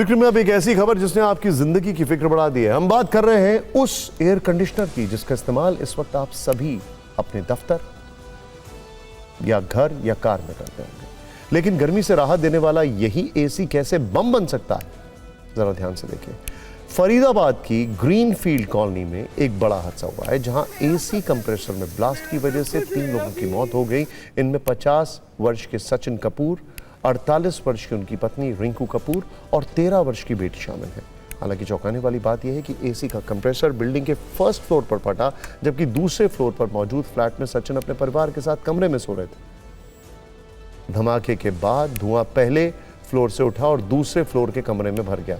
फिक्र में अब एक ऐसी खबर जिसने आपकी जिंदगी की फिक्र बढ़ा दी है। हम बात कर रहे हैं उस एयर कंडीशनर की जिसका इस्तेमाल इस वक्त आप सभी अपने दफ्तर या घर या कार में करते होंगे, लेकिन गर्मी से राहत देने वाला यही एसी कैसे बम बन सकता है, जरा ध्यान से देखिए। फरीदाबाद की ग्रीनफील्ड कॉलोनी में एक बड़ा हादसा हुआ है जहां एसी कंप्रेसर में ब्लास्ट की वजह से 3 लोगों की मौत हो गई। इनमें 50 वर्ष के सचिन कपूर, 48 वर्ष की उनकी पत्नी रिंकू कपूर और 13 वर्ष की बेटी शामिल है। हालांकि चौंकाने वाली बात यह है कि एसी का कंप्रेसर बिल्डिंग के फर्स्ट फ्लोर पर फटा, जबकि दूसरे फ्लोर पर मौजूद फ्लैट में सचिन अपने परिवार के साथ कमरे में सो रहे थे। धमाके के बाद धुआं पहले फ्लोर से उठा और दूसरे फ्लोर के कमरे में भर गया।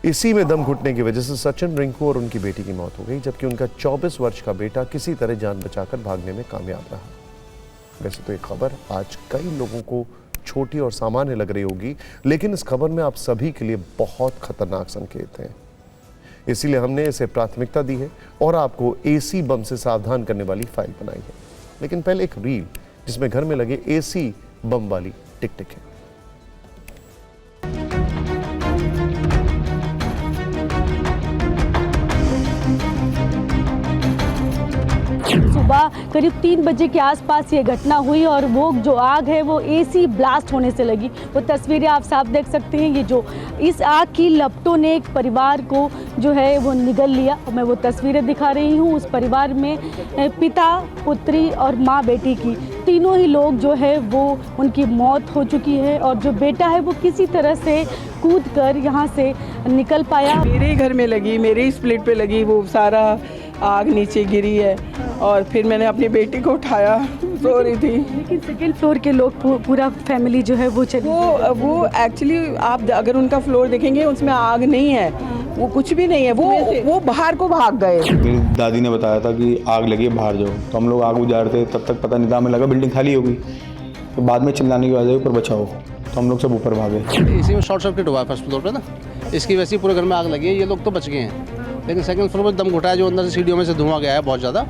इसी में दम घुटने की वजह से सचिन, रिंकू और उनकी बेटी की मौत हो गई, जबकि उनका 24 वर्ष का बेटा किसी तरह जान बचाकर भागने में कामयाब रहा। वैसे तो ये खबर आज कई लोगों को छोटी और सामान्य लग रही होगी, लेकिन इस खबर में आप सभी के लिए बहुत खतरनाक संकेत हैं। इसीलिए हमने इसे प्राथमिकता दी है और आपको एसी बम से सावधान करने वाली फाइल बनाई है। लेकिन पहले एक रील जिसमें घर में लगे एसी बम वाली टिक टिक है। सुबह करीब 3 बजे के आसपास ये घटना हुई और वो जो आग है वो एसी ब्लास्ट होने से लगी। वो तस्वीरें आप साफ देख सकते हैं। ये जो इस आग की लपटों ने एक परिवार को जो है वो निगल लिया। मैं वो तस्वीरें दिखा रही हूँ। उस परिवार में पिता, पुत्री और माँ बेटी की तीनों ही लोग जो है वो उनकी मौत हो चुकी है और जो बेटा है वो किसी तरह से कूद कर यहाँ से निकल पाया। मेरे घर में लगी, मेरे ही स्प्लिट पे लगी, वो सारा आग नीचे गिरी है और फिर मैंने अपनी बेटी को उठाया, सो रही थी। लेकिन सेकेंड फ्लोर के लोग पूरा फैमिली जो है वो चली। वो एक्चुअली आप अगर उनका फ्लोर देखेंगे उसमें आग नहीं है, वो कुछ भी नहीं है, वो बाहर को भाग गए। मेरी दादी ने बताया था कि आग लगी है, बाहर जाओ। तो हम लोग आग बुझा रहे थे, तब तक पता नहीं था, हमें लगा बिल्डिंग खाली होगी। तो बाद में चिल्लाने की आवाज़ आई ऊपर बचाओ, तो हम लोग सब ऊपर भागे। इसी में शॉर्ट सर्किट हुआ फर्स्ट फ्लोर पे ना, इसकी वजह से पूरे घर में आग लगी है। ये लोग तो बच गए हैं, लेकिन सेकंड फ्लोर में दम घुटा है, जो अंदर से सीढ़ियों में से धुआं गया है बहुत ज़्यादा,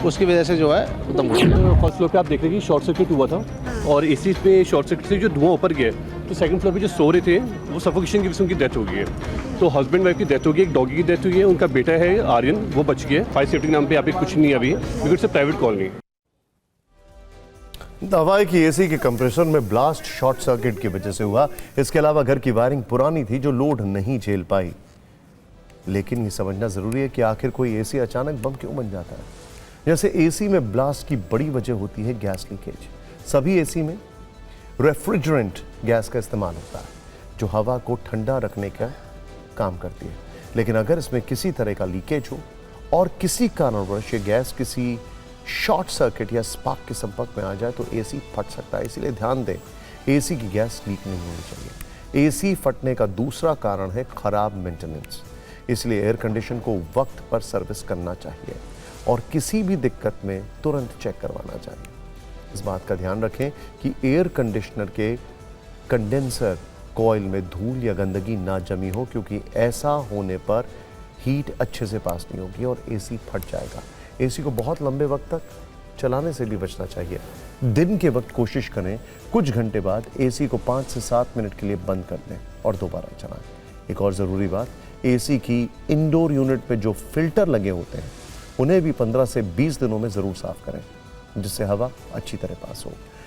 उसकी वजह से जो है दम घुटा। फर्स्ट फ्लोर पे आप देख रहे हैं कि शॉर्ट सर्किट हुआ था और एसी पे शॉर्ट सर्किट से जो धुआं ऊपर गया, तो सेकंड फ्लोर पे जो सो रहे थे वो सफोकेशन की वजह से उनकी डेथ हो गई है। तो हस्बैंड वाइफ की डेथ हो गई, एक डॉगी की डेथ हुई है, उनका बेटा है आर्यन, वो बच गया। फायर सेफ्टी के नाम पे यहाँ पे कुछ नहीं अभी, because it's a private colony. दावा है कि एसी के कंप्रेसर में ब्लास्ट शॉर्ट सर्किट की वजह से हुआ। इसके अलावा घर की वायरिंग पुरानी थी जो लोड नहीं झेल पाई। लेकिन ये समझना जरूरी है कि आखिर कोई एसी अचानक बम क्यों बन जाता है। जैसे एसी में ब्लास्ट की बड़ी वजह होती है गैस लीकेज। सभी एसी में रेफ्रिजरेंट गैस का इस्तेमाल होता है जो हवा को ठंडा रखने का काम करती है। लेकिन अगर इसमें किसी तरह का लीकेज हो और किसी कारणवश ये गैस किसी शॉर्ट सर्किट या स्पार्क के संपर्क में आ जाए तो एसी फट सकता है। इसीलिए ध्यान दें, एसी की गैस लीक नहीं होनी चाहिए। एसी फटने का दूसरा कारण है खराब मेंटेनेंस। इसलिए एयर कंडीशन को वक्त पर सर्विस करना चाहिए और किसी भी दिक्कत में तुरंत चेक करवाना चाहिए। इस बात का ध्यान रखें कि एयर कंडीशनर के कंडेंसर कॉइल में धूल या गंदगी ना जमी हो, क्योंकि ऐसा होने पर हीट अच्छे से पास नहीं होगी और एसी फट जाएगा। एसी को बहुत लंबे वक्त तक चलाने से भी बचना चाहिए। दिन के वक्त कोशिश करें कुछ घंटे बाद एसी को 5 से 7 मिनट के लिए बंद कर दें और दोबारा चलाएं। एक और ज़रूरी बात, एसी की इंडोर यूनिट में जो फिल्टर लगे होते हैं उन्हें भी 15 से 20 दिनों में ज़रूर साफ़ करें, जिससे हवा अच्छी तरह पास हो।